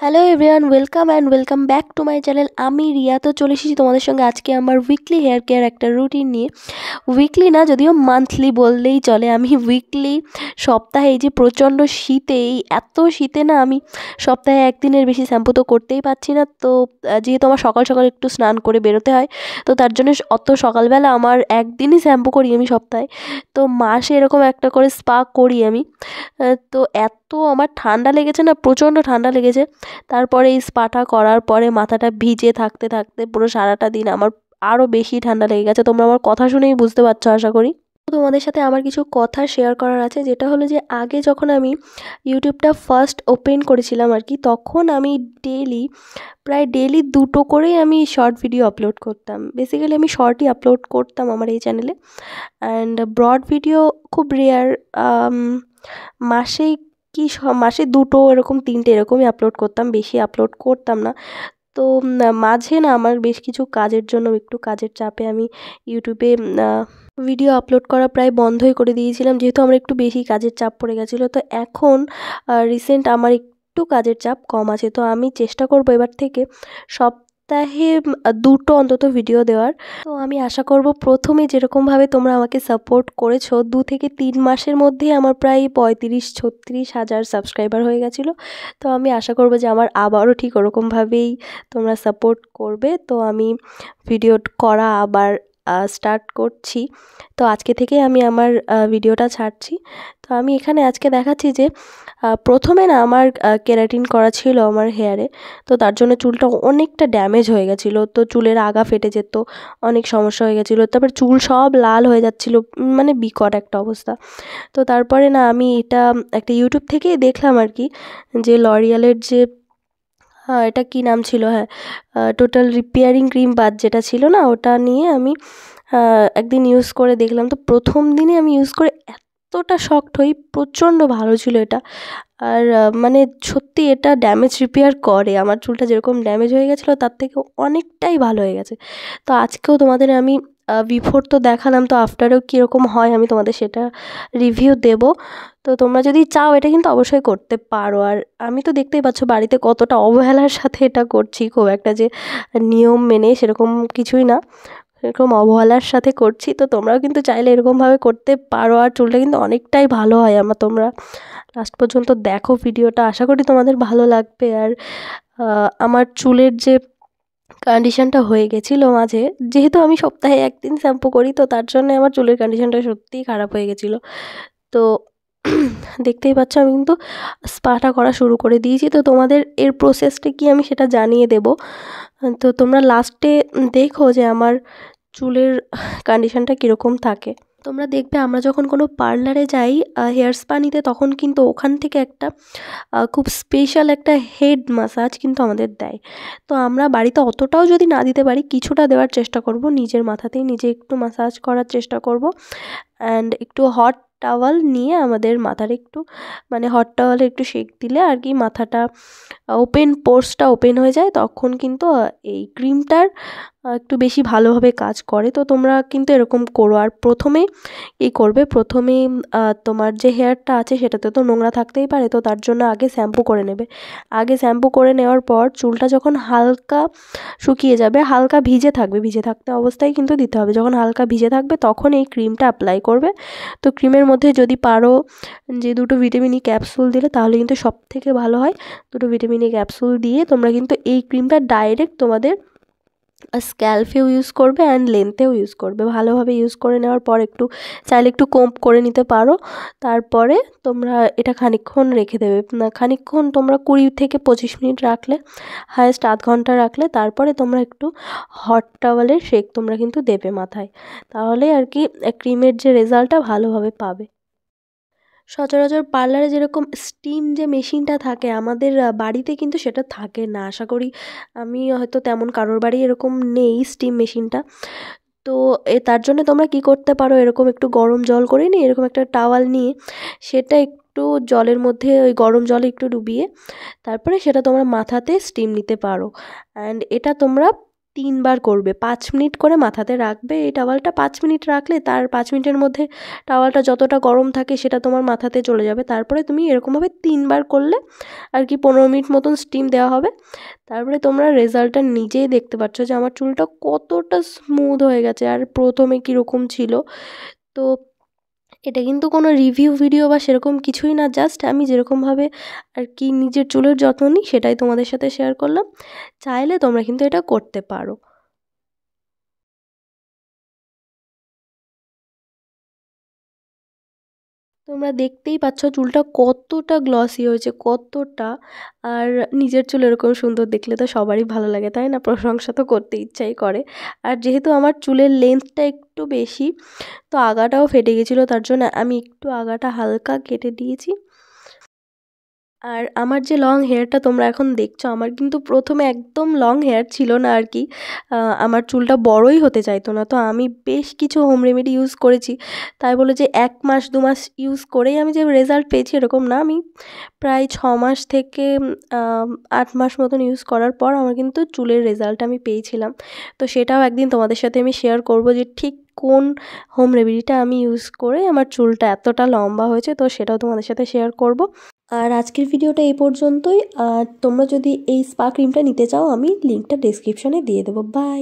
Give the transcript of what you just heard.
Hello everyone, welcome back to my channel. আমি রিয়া। তো চলে এসেছি তোমাদের সঙ্গে আজকে আমার উইকলি হেয়ার কেয়ার একটা রুটিন নিয়ে। উইকলি না, যদিও মান্থলি বললেই চলে। আমি উইকলি সপ্তাহে, এই যে প্রচণ্ড শীতে, এই এত শীতে না আমি সপ্তাহে একদিনের বেশি শ্যাম্পু তো করতেই পারছি না। তো যেহেতু আমার সকাল সকাল একটু স্নান করে বেরোতে হয়, তো তার জন্য অত সকালবেলা আমার একদিনই শ্যাম্পু করি আমি সপ্তাহে। তো মাসে এরকম একটা করে স্পা করি আমি। তো এত আমার ঠান্ডা লেগেছে না, প্রচণ্ড ঠান্ডা লেগেছে। তারপরে এই স্পাটা করার পরে মাথাটা ভিজে থাকতে থাকতে পুরো সারাটা দিন আমার আরও বেশি ঠান্ডা লেগে গেছে। তোমরা আমার কথা শুনেই বুঝতে পারছো আশা করি। তো তোমাদের সাথে আমার কিছু কথা শেয়ার করার আছে, যেটা হলো যে আগে যখন আমি ইউটিউবটা ফার্স্ট ওপেন করেছিলাম আর কি, তখন আমি প্রায় ডেইলি 2টো করেই আমি শর্ট ভিডিও আপলোড করতাম। বেসিক্যালি আমি শর্টই আপলোড করতাম আমার এই চ্যানেলে। অ্যান্ড ব্রড ভিডিও খুব রেয়ার, মাসে মাসে 2টো এরকম 3টে এরকমই আপলোড করতাম, বেশি আপলোড করতাম না। তো মাঝে না আমার বেশ কিছু কাজের জন্য, একটু কাজের চাপে আমি ইউটিউবে ভিডিও আপলোড করা প্রায় বন্ধই করে দিয়েছিলাম, যেহেতু আমার একটু বেশি কাজের চাপ পড়ে গেছিলো। তো এখন রিসেন্ট আমার একটু কাজের চাপ কম আছে, তো আমি চেষ্টা করবো এবার থেকে সপ্তাহে 2টো অন্তত ভিডিও দেওয়ার। তো আমি আশা করব প্রথমে যেরকমভাবে তোমরা আমাকে সাপোর্ট করেছো, 2 থেকে 3 মাসের মধ্যেই আমার প্রায় 35-36 হাজার সাবস্ক্রাইবার হয়ে গেছিলো। তো আমি আশা করব যে আমার আবারও ঠিক ওরকমভাবেই তোমরা সাপোর্ট করবে। তো আমি ভিডিও করা আবার স্টার্ট করছি। তো আজকে থেকে আমি আমার ভিডিওটা ছাড়ছি। তো আমি এখানে আজকে দেখাচ্ছি যে প্রথমে না আমার কেরাটিন করা ছিল আমার হেয়ারে। তো তার জন্য চুলটা অনেকটা ড্যামেজ হয়ে গেছিলো, তো চুলের আগা ফেটে যেত, অনেক সমস্যা হয়ে গেছিলো। তারপর চুল সব লাল হয়ে যাচ্ছিলো, মানে বিকট একটা অবস্থা। তো তারপরে না আমি এটা একটা ইউটিউব থেকেই দেখলাম আর কি, যে লরিয়ালের যে এটা কী নাম ছিল, টোটাল রিপেয়ারিং ক্রিম বাদ যেটা ছিল না, ওটা নিয়ে আমি একদিন ইউজ করে দেখলাম। তো প্রথম দিনে আমি ইউজ করে এতটা শকড হই, প্রচণ্ড ভালো ছিল এটা। আর মানে সত্যি এটা ড্যামেজ রিপেয়ার করে। আমার চুলটা যেরকম ড্যামেজ হয়ে গেছিলো তার থেকে অনেকটাই ভালো হয়ে গেছে। তো আজকেও তোমাদের আমি বিফোর তো দেখালাম, তো আফটারেও কীরকম হয় আমি তোমাদের সেটা রিভিউ দেব। তো তোমরা যদি চাও এটা কিন্তু অবশ্যই করতে পারো। আর আমি তো দেখতেই পাচ্ছ বাড়িতে কতটা অবহেলার সাথে এটা করছি, খুব একটা যে নিয়ম মেনে সেরকম কিছুই না, এরকম অবহেলার সাথে করছি। তো তোমরাও কিন্তু চাইলে এরকমভাবে করতে পারো, আর চুলটা কিন্তু অনেকটাই ভালো হয় আমার। তোমরা লাস্ট পর্যন্ত দেখো ভিডিওটা, আশা করি তোমাদের ভালো লাগবে। আর আমার চুলের যে কন্ডিশনটা হয়ে গেছিলো মাঝে, যেহেতু আমি সপ্তাহে একদিন শ্যাম্পু করি, তো তার জন্য আমার চুলের কন্ডিশনটা সত্যিই খারাপ হয়ে গেছিলো। তো দেখতেই পাচ্ছ আমি কিন্তু স্পাটা করা শুরু করে দিয়েছি। তো তোমাদের এর প্রসেসটা কি আমি সেটা জানিয়ে দেব। তো তোমরা লাস্টে দেখো যে আমার চুলের কন্ডিশনটা কীরকম থাকে। তোমরা দেখবে আমরা যখন কোনো পার্লারে যাই হেয়ার স্পা নিতে, তখন কিন্তু ওখান থেকে একটা খুব স্পেশাল একটা হেড মাসাজ কিন্তু আমাদের দেয়। তো আমরা বাড়িতে অতটাও যদি না দিতে পারি, কিছুটা দেওয়ার চেষ্টা করব, নিজের মাথাতেই নিজে একটু মাসাজ করার চেষ্টা করব। অ্যান্ড একটু হট টাওয়াল নিয়ে আমাদের মাথার একটু, মানে হট টাওয়ালে একটু সেঁক দিলে আর কি মাথাটা পোর্সটা ওপেন হয়ে যায়, তখন কিন্তু এই ক্রিমটার একটু বেশি ভালোভাবে কাজ করে। তো তোমরা কিন্তু এরকম করো। আর প্রথমেই তোমার যে হেয়ারটা আছে সেটাতে তো নোংরা থাকতেই পারে, তো তার জন্য আগে শ্যাম্পু করে নেবে। আগে শ্যাম্পু করে নেওয়ার পর চুলটা যখন হালকা শুকিয়ে যাবে, হালকা ভিজে থাকতে অবস্থায় কিন্তু দিতে হবে। যখন হালকা ভিজে থাকবে তখন এই ক্রিমটা অ্যাপ্লাই করবে। তো ক্রিমের মধ্যে যদি পারো যে 2টো ভিটামিন ই ক্যাপসুল দিলে, তাহলে কিন্তু সবথেকে ভালো হয়। 2টো ভিটামিন ই ক্যাপসুল দিয়ে তোমরা কিন্তু এই ক্রিমটা ডাইরেক্ট তোমাদের স্ক্যাল্পেও ইউজ করবে অ্যান্ড লেন্থেও ইউজ করবে। ভালোভাবে ইউজ করে নেওয়ার পর চাইলে একটু কোম্ব করে নিতে পারো। তারপরে তোমরা এটা খানিকক্ষণ রেখে দেবে, খানিকক্ষণ তোমরা 20 থেকে 25 মিনিট রাখলে, হায়েস্ট আধ ঘন্টা রাখলে, তারপরে তোমরা একটু হট টাওয়ালের শেক তোমরা কিন্তু দেবে মাথায়। তাহলে আর কি ক্রিমের যে রেজাল্টটা ভালোভাবে পাবে। সচরাচর পার্লারে যেরকম স্টিম যে মেশিনটা থাকে, আমাদের বাড়িতে কিন্তু সেটা থাকে না। আশা করি আমি হয়তো তেমন কারোর বাড়ি এরকম নেই স্টিম মেশিনটা। তো তার জন্য তোমরা কি করতে পারো, এরকম একটু গরম জল করে নিয়ে, এরকম একটা টাওয়াল নিয়ে সেটা একটু জলের মধ্যে, ওই গরম জলে একটু ডুবিয়ে তারপরে সেটা তোমরা মাথাতে স্টিম নিতে পারো। অ্যান্ড এটা তোমরা 3 বার করবে। 5 মিনিট করে মাথাতে রাখবে এই টাওয়ালটা। 5 মিনিট রাখলে তার 5 মিনিটের মধ্যে টাওয়ালটা যতটা গরম থাকে সেটা তোমার মাথাতে চলে যাবে। তারপরে তুমি এরকমভাবে 3 বার করলে আর কি 15 মিনিট মতন স্টিম দেওয়া হবে। তারপরে তোমরা রেজাল্টটা নিজেই দেখতে পাচ্ছ যে আমার চুলটা কতটা স্মুথ হয়ে গেছে আর প্রথমে কীরকম ছিল। তো এটা কিন্তু কোনো রিভিউ ভিডিও বা সেরকম কিছুই না, জাস্ট আমি যেরকমভাবে আর কি নিজের চুলের যত্ন নিই সেটাই তোমাদের সাথে শেয়ার করলাম। চাইলে তোমরা কিন্তু এটা করতে পারো। তোমরা দেখতেই পাচ্ছ চুলটা কতটা গ্লসি হয়েছে, কতটা। আর নিজের চুল এরকম সুন্দর দেখলে তো সবারই ভালো লাগে, তাই না? প্রশংসা তো করতে ইচ্ছাই করে। আর যেহেতু আমার চুলের লেন্থটা একটু বেশি, তো আগাটাও ফেটে গেছিলো, তার জন্য আমি একটু আগাটা হালকা কেটে দিয়েছি। আর আমার যে লং হেয়ারটা তোমরা এখন দেখছো, আমার কিন্তু প্রথমে একদম লং হেয়ার ছিল না আর কি। আমার চুলটা বড়ই হতে চাইতো না। তো আমি বেশ কিছু হোম রেমেডি ইউজ করেছি। তাই বলে যে 1 মাস 2 মাস ইউজ করেই আমি যে রেজাল্ট পেয়েছি এরকম না। আমি প্রায় 6 মাস থেকে 8 মাস মতন ইউজ করার পর আমার কিন্তু চুলের রেজাল্ট আমি পেয়েছিলাম। তো সেটাও একদিন তোমাদের সাথে আমি শেয়ার করব যে ঠিক কোন হোম রেমেডিটা আমি ইউজ করে আমার চুলটা এতটা লম্বা হয়েছে, তো সেটাও তোমাদের সাথে শেয়ার করব। আর আজকের ভিডিওটা এই পর্যন্তই। আর তোমরা যদি এই স্পা ক্রিমটা নিতে চাও, আমি লিঙ্কটা ডেসক্রিপশনে দিয়ে দেবো। বাই।